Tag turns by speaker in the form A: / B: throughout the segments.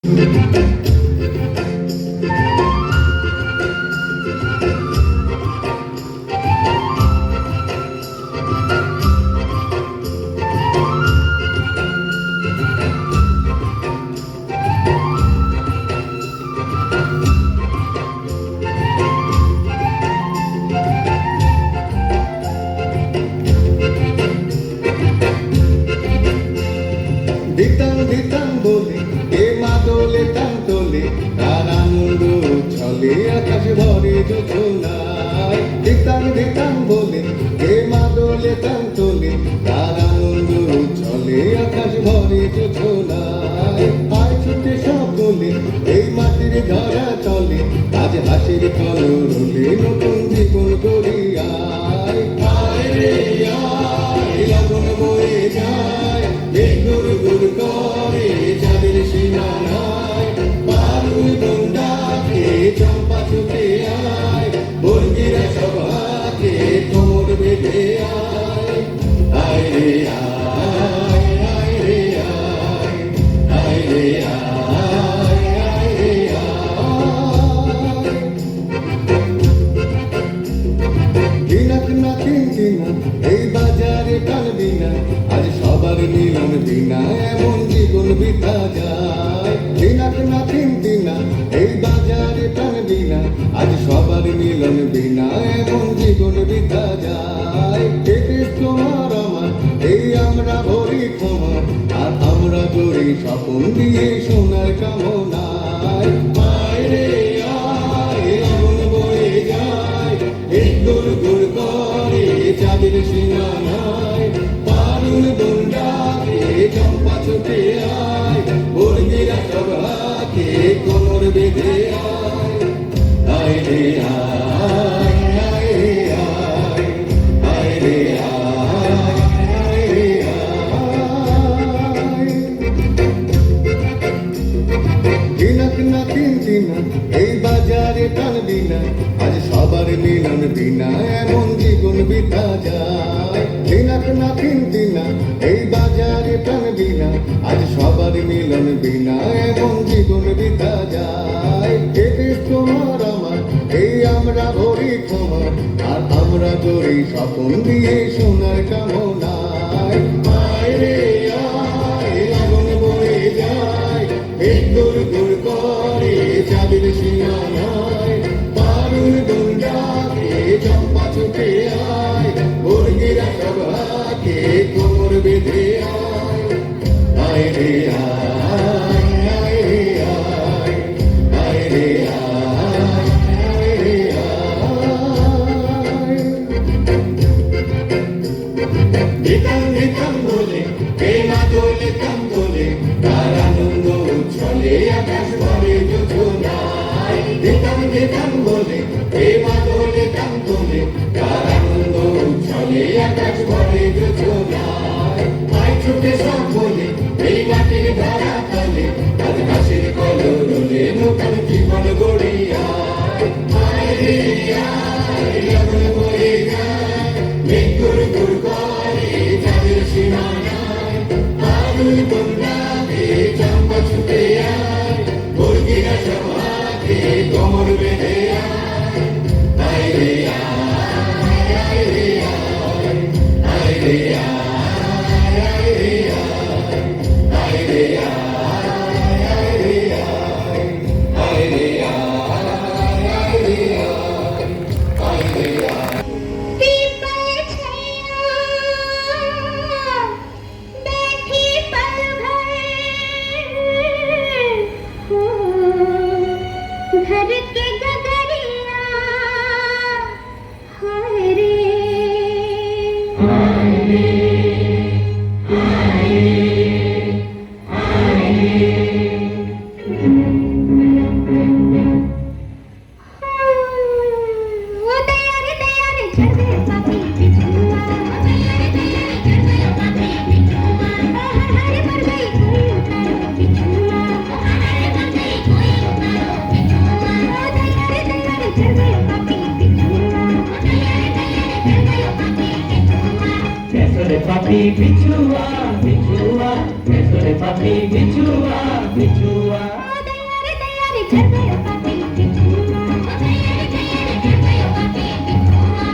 A: দিতাম দিতাম বলে এ মাদলে তাম তোলে তার আনন্দ ছলে আকাশ ভরে যোজনায়। দিতাম দিতাম বলে এ মাদলে তাম তোলে তার আনন্দ ছলে আকাশ ভরে যোজনায়। আয় ছুটে সকলে এই মাটির ধরা তলে আজ হাসির কলরলে নতুন জীবন গড়িয়ায়। আয় রে আয় লগন বয়ে যায় বেগুর গুর করে যাদের সীমানায়। বারুই বন্ডাকে চম্পা ছুটে আয় বর্গিরা সভাকে কোমর বেঁধে আয়। আয় রে আয় আয় রে আয় আয় রে আয় আয় রে আয়। দিনাক না তিন দিনা এই বাজারে টানবি না আজ সবার মিলন বিনা এমন জীবন বিতা যায়। দিনাক না তিন দিনা এই বাজারে টানবি না আজ সবার মিলন বিনা এমন জীবন বিতা যায়। কেটে তোমার আমার এই আমরা ভরি ক্ষমা আর আমরা করি স্বপন দিয়ে সোনার কামনায়। আয় রে আয় লগন বয়ে যায় গুর গুর করে চাঁদের সীমানায়। বারুই বন্ডাকে চম্পা ছুটে আয় বর্গিরা সভাকে কোমর বেঁধে আয়। আয় রে আয় আয় রে আয় আয় রে আয় আয় রে আয়। দিনাক না তিন দিনা এই বাজারে টানবি না আজ সবার মিলন বিনা এমন জীবন বিতা যায়। দিনাক না তিন দিনা এই বাজারে টানবি না আজ সবার মিলন বিনা এমন জীবন বিতা যায়। কেটে তোমার আমার এই আমরা ভরি ক্ষমা আর আমরা করি স্বপন দিয়ে সোনার কামনায়। আয় রে আয় লগন বয়ে যায় গুর গুর করে চাঁদের সীমানায়। বারুই বন্ডাকে চম্পা ছুটে আয় বর্গিরা সভাকে কোমর বেঁধে আয়। আয় রে আয় আয় রে আয় আয় রে আয় আয় রে আয়। দিতাম দিতাম বলে এই মাদলে তাম তোলে তার আনন্দ উচ্ছলে আকাশ ভরে যোজনায়। দিতাম দিতাম বলে এই মাদলে তাম তোলে তার আনন্দ উচ্ছলে আকাশ ভরে যোজনায়। আয় ছুটে সকলে এই মাটির ধরা তলে আজ হাসির কলরলে নতুন জীবন গড়িয়ায়। আয় রে আয় লগন বয়ে যায় বেগুর গুর করে যাদের সীমানায়। বারুই বন্ডাকে চম্পা ছুটে আয় বর্গিরা সভাকে কোমর বেঁধে আয়। আয় রে আয় আয় রে আয় আয় রে আয় আয় রে আয় আয় রে আয় আয় রে আয় আয় রে আয় আয় রে আয় আয় রে আয়।
B: घर के गगरिया हाय रे हाय रे हाय रे हाय ओ दयारे दयारे झरदे पापी बिछुआ दयारे दयारे झरदे पापी बिछुआ हरे पर गई कोई उतारो बिछुआ हरे पर गई कोई उतारो बिछुआ दयारे दयारे झरदे पापी बिछुआ दयारे दयारे झरदे पापी बिछुआ
C: कैसरे पापी बिछुआ बिछुआ कैसरे पापी बिछुआ बिछुआ
B: चढ़ गयो पापी बिछुआ तैयारी तैयारी चढ़ गयो पापी बिछुआ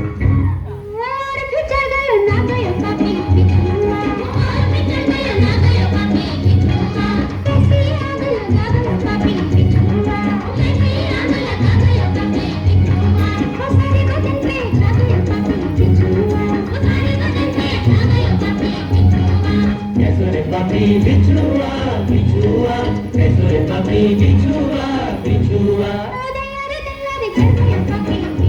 B: और फिर चढ़ गयो ना गयो पापी बिछुआ और फिर चढ़ गयो ना गयो पापी बिछुआ कैसी आग लगा गयो पापी बिछुआ कैसी आग लगा गयो पापी बिछुआ वो सारे बदन पे छा गयो पापी बिछुआ वो सारे बदन पे छा गयो पापी बिछुआ
C: कैसो रे पापी बिछुआ बिछुआ कैसो रे पापी बिछुआ बिछुआ
B: तैयारी तैयारी चढ़ गयो पापी